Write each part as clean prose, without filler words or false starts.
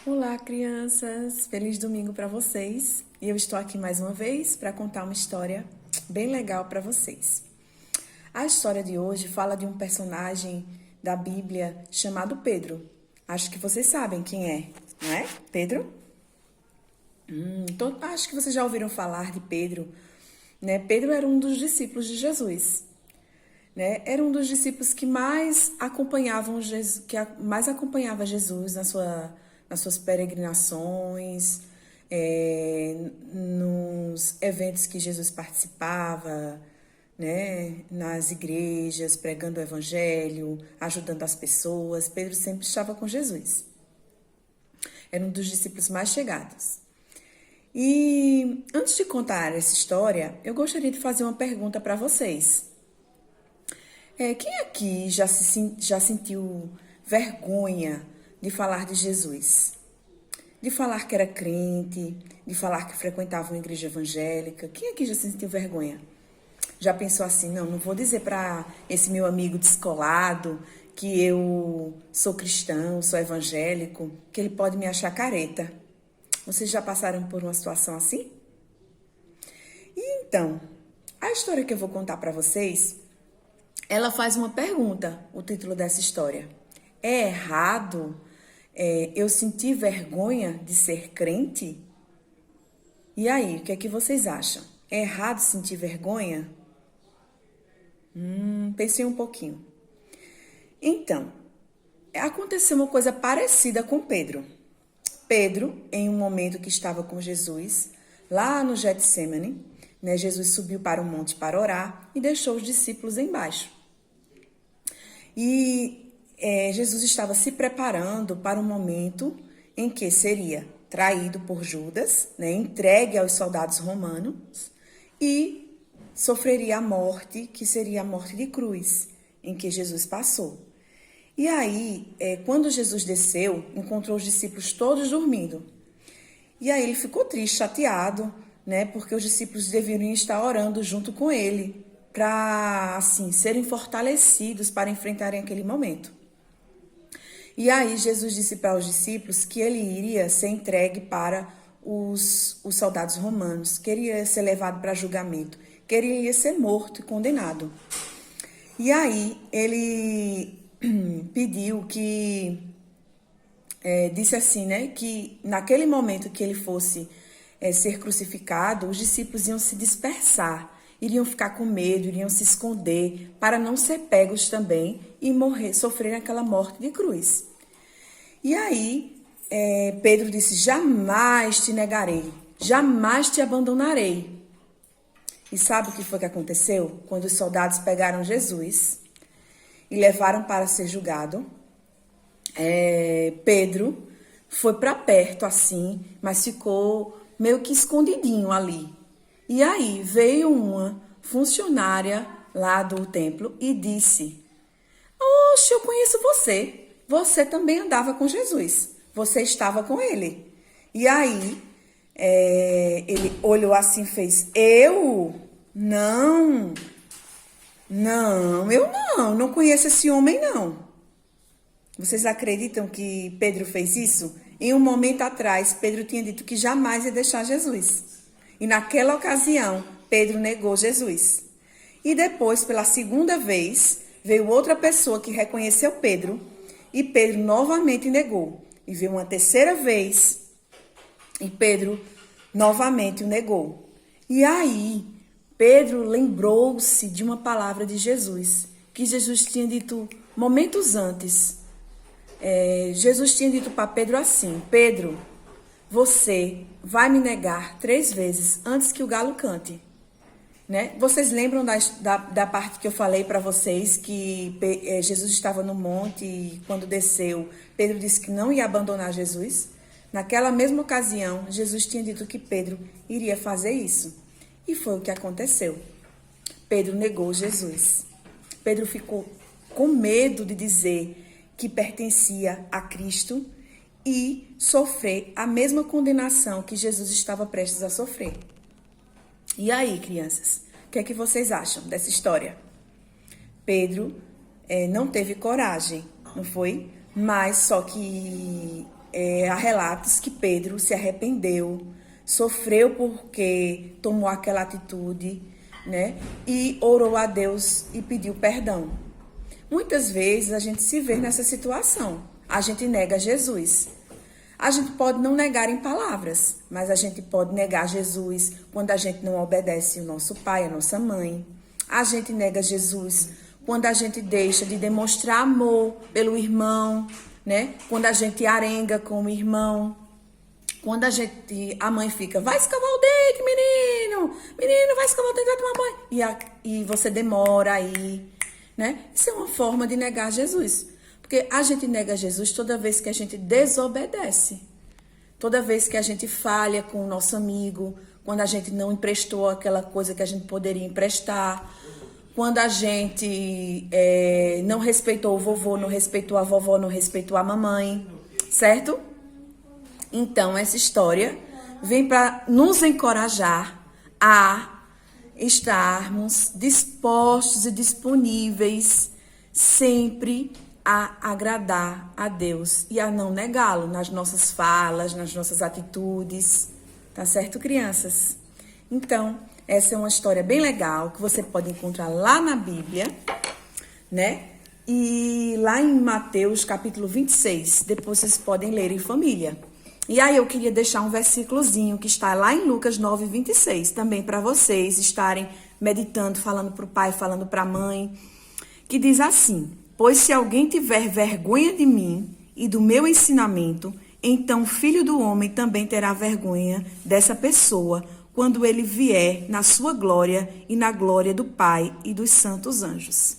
Olá, crianças! Feliz domingo para vocês. E eu estou aqui mais uma vez para contar uma história bem legal para vocês. A história de hoje fala de um personagem da Bíblia chamado Pedro. Acho que vocês sabem quem é, não é? Pedro? Acho que vocês já ouviram falar de Pedro, né? Pedro era um dos discípulos de Jesus, né? Era um dos discípulos que mais acompanhavam Jesus, mais acompanhava Jesus nas suas peregrinações, nos eventos que Jesus participava, né? Nas igrejas, pregando o evangelho, ajudando as pessoas. Pedro sempre estava com Jesus. Era um dos discípulos mais chegados. E antes de contar essa história, eu gostaria de fazer uma pergunta para vocês. Quem aqui já sentiu vergonha de falar de Jesus? De falar que era crente, de falar que frequentava uma igreja evangélica? Quem aqui já sentiu vergonha? Já pensou assim, não vou dizer para esse meu amigo descolado que eu sou cristão, sou evangélico, que ele pode me achar careta. Vocês já passaram por uma situação assim? E então, a história que eu vou contar para vocês, ela faz uma pergunta, o título dessa história. É errado eu sentir vergonha de ser crente? E aí, o que é que vocês acham? É errado sentir vergonha? Pensei um pouquinho. Então, aconteceu uma coisa parecida com Pedro. Pedro, em um momento que estava com Jesus, lá no Getsemane, né, Jesus subiu para o monte para orar e deixou os discípulos embaixo. E Jesus estava se preparando para o momento em que seria traído por Judas, né, entregue aos soldados romanos e sofreria a morte, que seria a morte de cruz, em que Jesus passou. E aí, quando Jesus desceu, encontrou os discípulos todos dormindo. E aí ele ficou triste, chateado, né, porque os discípulos deveriam estar orando junto com ele, para, assim, serem fortalecidos para enfrentarem aquele momento. E aí Jesus disse para os discípulos que ele iria ser entregue para os soldados romanos, que ele ia ser levado para julgamento, que ele ia ser morto e condenado. E aí ele pediu que, disse assim, né, que naquele momento que ele fosse ser crucificado, os discípulos iam se dispersar, iriam ficar com medo, iriam se esconder, para não ser pegos também e morrer, sofrer aquela morte de cruz. E aí, Pedro disse, jamais te negarei, jamais te abandonarei. E sabe o que foi que aconteceu? Quando os soldados pegaram Jesus e levaram para ser julgado, Pedro foi para perto assim, mas ficou meio que escondidinho ali. E aí veio uma funcionária lá do templo e disse, oxe, eu conheço você. Você também andava com Jesus. Você estava com ele. E aí ele olhou assim e fez, eu? Não, eu não conheço esse homem não. Vocês acreditam que Pedro fez isso? Em um momento atrás, Pedro tinha dito que jamais ia deixar Jesus. E naquela ocasião, Pedro negou Jesus. E depois, pela segunda vez, veio outra pessoa que reconheceu Pedro e Pedro novamente negou. E veio uma terceira vez e Pedro novamente o negou. E aí, Pedro lembrou-se de uma palavra de Jesus, que Jesus tinha dito momentos antes. Jesus tinha dito para Pedro assim, Pedro, você vai me negar 3 vezes antes que o galo cante. Né? Vocês lembram da parte que eu falei para vocês que Jesus estava no monte e quando desceu, Pedro disse que não ia abandonar Jesus? Naquela mesma ocasião, Jesus tinha dito que Pedro iria fazer isso. E foi o que aconteceu. Pedro negou Jesus. Pedro ficou com medo de dizer que pertencia a Cristo e sofrer a mesma condenação que Jesus estava prestes a sofrer. E aí, crianças, o que é que vocês acham dessa história? Pedro não teve coragem, não foi? Mas só que há relatos que Pedro se arrependeu, sofreu porque tomou aquela atitude, né? E orou a Deus e pediu perdão. Muitas vezes a gente se vê nessa situação. A gente nega Jesus. A gente pode não negar em palavras, mas a gente pode negar Jesus quando a gente não obedece o nosso pai, a nossa mãe. A gente nega Jesus quando a gente deixa de demonstrar amor pelo irmão, né? Quando a gente arenga com o irmão. Quando a mãe fica, vai escovar o dente, menino! Menino, vai escovar o dente, vai tomar banho. E você demora aí, né? Isso é uma forma de negar Jesus. Porque a gente nega Jesus toda vez que a gente desobedece. Toda vez que a gente falha com o nosso amigo, quando a gente não emprestou aquela coisa que a gente poderia emprestar, quando a gente não respeitou o vovô, não respeitou a vovó, não respeitou a mamãe, certo? Então, essa história vem para nos encorajar a estarmos dispostos e disponíveis sempre a agradar a Deus e a não negá-lo nas nossas falas, nas nossas atitudes. Tá certo, crianças? Então, essa é uma história bem legal que você pode encontrar lá na Bíblia, né? E lá em Mateus, capítulo 26. Depois vocês podem ler em família. E aí eu queria deixar um versículozinho que está lá em Lucas 9, 26, também para vocês estarem meditando, falando para o pai, falando para a mãe, que diz assim: pois se alguém tiver vergonha de mim e do meu ensinamento, então o Filho do Homem também terá vergonha dessa pessoa, quando ele vier na sua glória e na glória do Pai e dos santos anjos.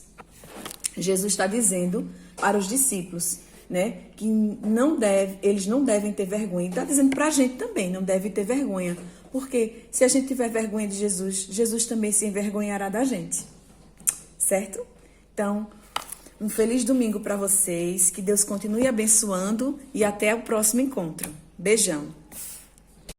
Jesus está dizendo para os discípulos, né, que eles não devem ter vergonha. Está dizendo para a gente também, não deve ter vergonha. Porque se a gente tiver vergonha de Jesus, Jesus também se envergonhará da gente. Certo? Então, um feliz domingo para vocês. Que Deus continue abençoando e até o próximo encontro. Beijão.